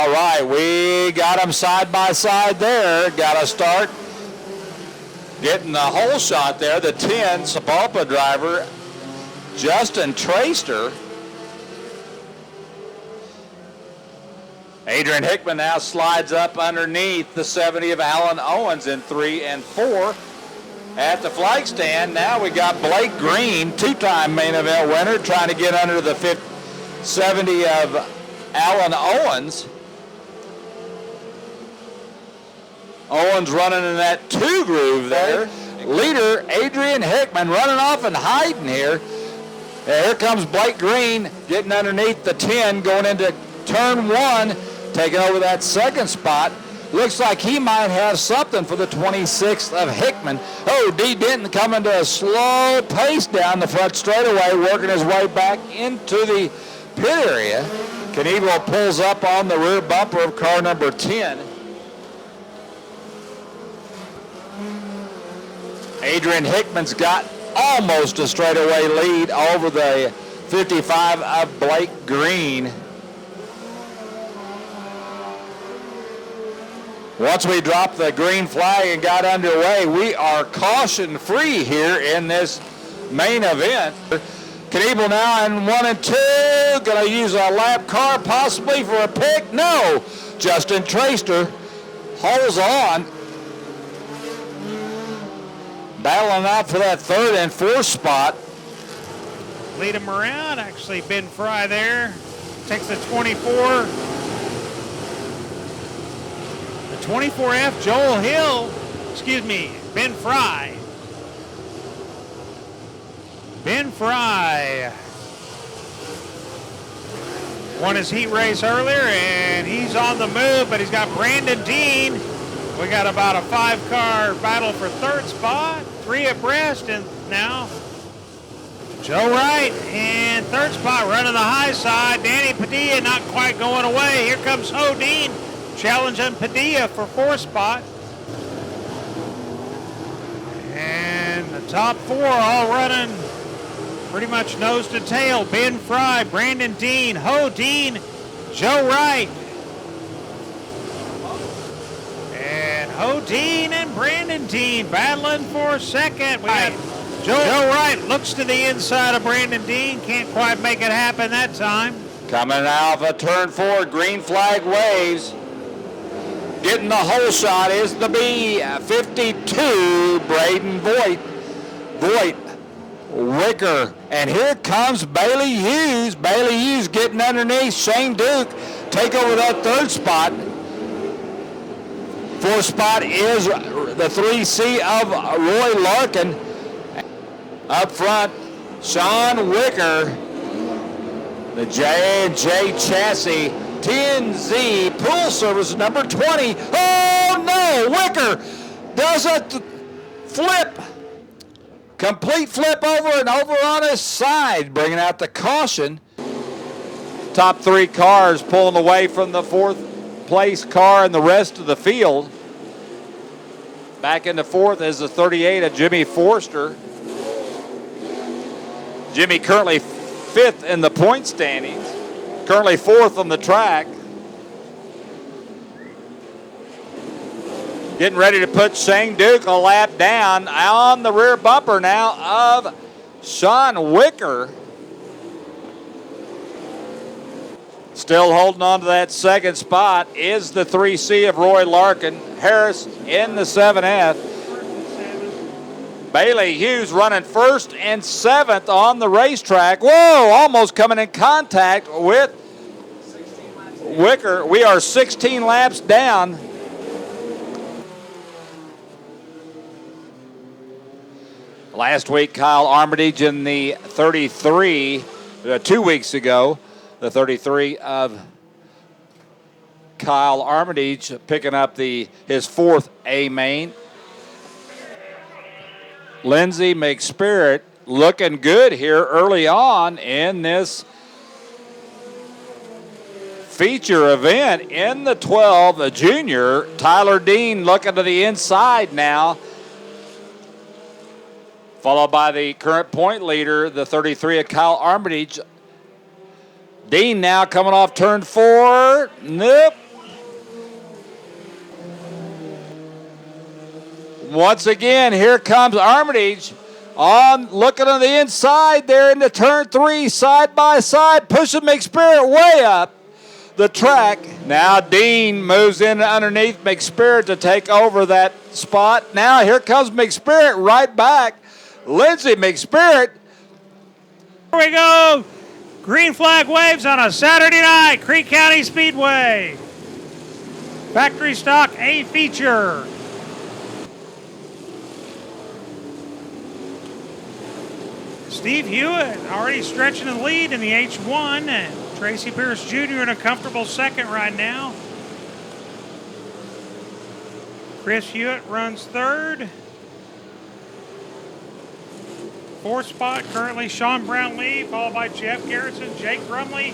All right, we got them side by side there. Got to start getting the whole shot there. The 10, Sapulpa driver, Justin Traster. Adrian Hickman now slides up underneath the 70 of Alan Owens in 3 and 4. At the flag stand, now we got Blake Green, two-time main event winner, trying to get under the 70 of Alan Owens. Owens running in that 2 groove there. Leader Adrian Hickman running off and hiding here. Here comes Blake Green getting underneath the 10, going into turn 1, taking over that second spot. Looks like he might have something for the 26th of Hickman. Oh, D. Denton coming to a slow pace down the front straightaway, working his way back into the pit area. Knievel pulls up on the rear bumper of car number 10. Adrian Hickman's got almost a straightaway lead over the 55 of Blake Green. Once we dropped the green flag and got underway, we are caution-free here in this main event. Knievel now in 1 and 2, going to use a lap car possibly for a pick. No, Justin Traster holds on, battling out for that 3rd and 4th spot. Lead him around, actually Ben Fry there, takes the 24. 24F, Joel Hill, Ben Fry. Ben Fry won his heat race earlier, and he's on the move, but he's got Brandon Dean. We got about a 5-car battle for 3rd spot, 3 abreast, and now Joe Wright in 3rd spot, running the high side. Danny Padilla not quite going away. Here comes Hodine, challenging Padilla for 4th spot. And the top 4 all running pretty much nose to tail. Ben Fry, Brandon Dean, Hodine, Joe Wright. And Hodine and Brandon Dean battling for 2nd. We got Joe Wright looks to the inside of Brandon Dean. Can't quite make it happen that time. Coming out of a turn 4, green flag waves. Getting the whole shot is the B52, Braden Voigt, Wicker. And here comes Bailey Hughes. Bailey Hughes getting underneath Shane Duke. Take over that 3rd spot. 4th spot is the 3C of Roy Larkin. Up front, Sean Wicker. The J&J chassis. 10Z pool service number 20. Oh no, Wicker does a flip. Complete flip over and over on his side, bringing out the caution. Top 3 cars pulling away from the 4th place car and the rest of the field. Back into 4th is the 38 of Jimmy Forster. Jimmy currently 5th in the point standings. Currently 4th on the track. Getting ready to put Shane Duke a lap down on the rear bumper now of Sean Wicker. Still holding on to that 2nd spot is the 3C of Roy Larkin. Harris in the 7F. Bailey Hughes running 1st and 7th on the racetrack. Whoa, almost coming in contact with Wicker. We are 16 laps down. Last week, Kyle Armitage in the 33, 2 weeks ago, the 33 of Kyle Armitage picking up his 4th A main. Lindsey McSpirit looking good here early on in this feature event in the 12, the junior. Tyler Dean looking to the inside now, followed by the current point leader, the 33 of Kyle Armitage. Dean now coming off turn 4. Nope. once again, here comes Armitage looking on the inside there into turn 3, side by side, pushing McSpirit way up the track. Now Dean moves in underneath McSpirit to take over that spot. Now here comes McSpirit right back. Lindsey McSpirit. Here we go. Green flag waves on a Saturday night, Creek County Speedway. Factory stock A feature. Steve Hewitt already stretching the lead in the H1. And Tracy Pierce Jr. in a comfortable second right now. Chris Hewitt runs third. Fourth spot currently Sean Brownlee, followed by Jeff Garrison, Jake Brumley,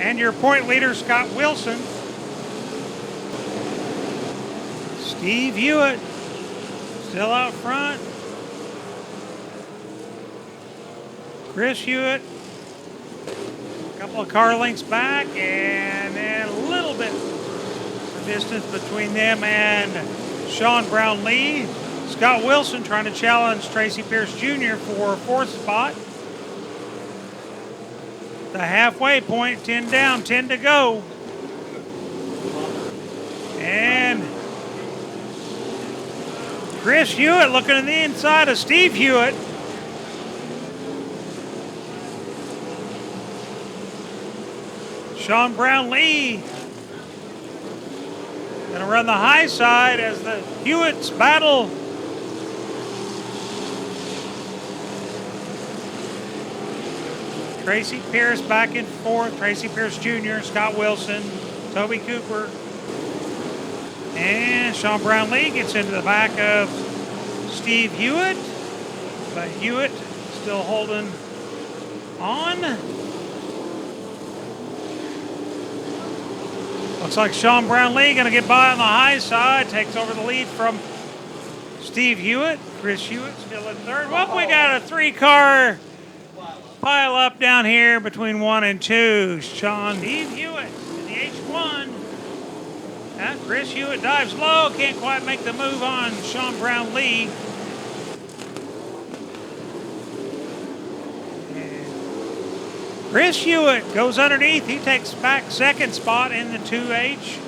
and your point leader Scott Wilson. Steve Hewitt still out front. Chris Hewitt a couple of car lengths back, and then a little bit of distance between them and Sean Brownlee. Scott Wilson trying to challenge Tracy Pierce Jr. for fourth spot. The halfway point, 10 down, 10 to go. And Chris Hewitt looking on the inside of Steve Hewitt. Sean Brownlee gonna run the high side as the Hewitts battle. Tracy Pierce back and forth. Tracy Pierce Jr., Scott Wilson, Toby Cooper. And Sean Brownlee gets into the back of Steve Hewitt. But Hewitt still holding on. Looks like Sean Brownlee going to get by on the high side. Takes over the lead from Steve Hewitt. Chris Hewitt still in third. Well, we got a 3-car pile up down here between 1 and 2. Steve Hewitt in the H1. Chris Hewitt dives low. Can't quite make the move on Sean Brownlee. Chris Hewitt goes underneath. He takes back second spot in the 2H.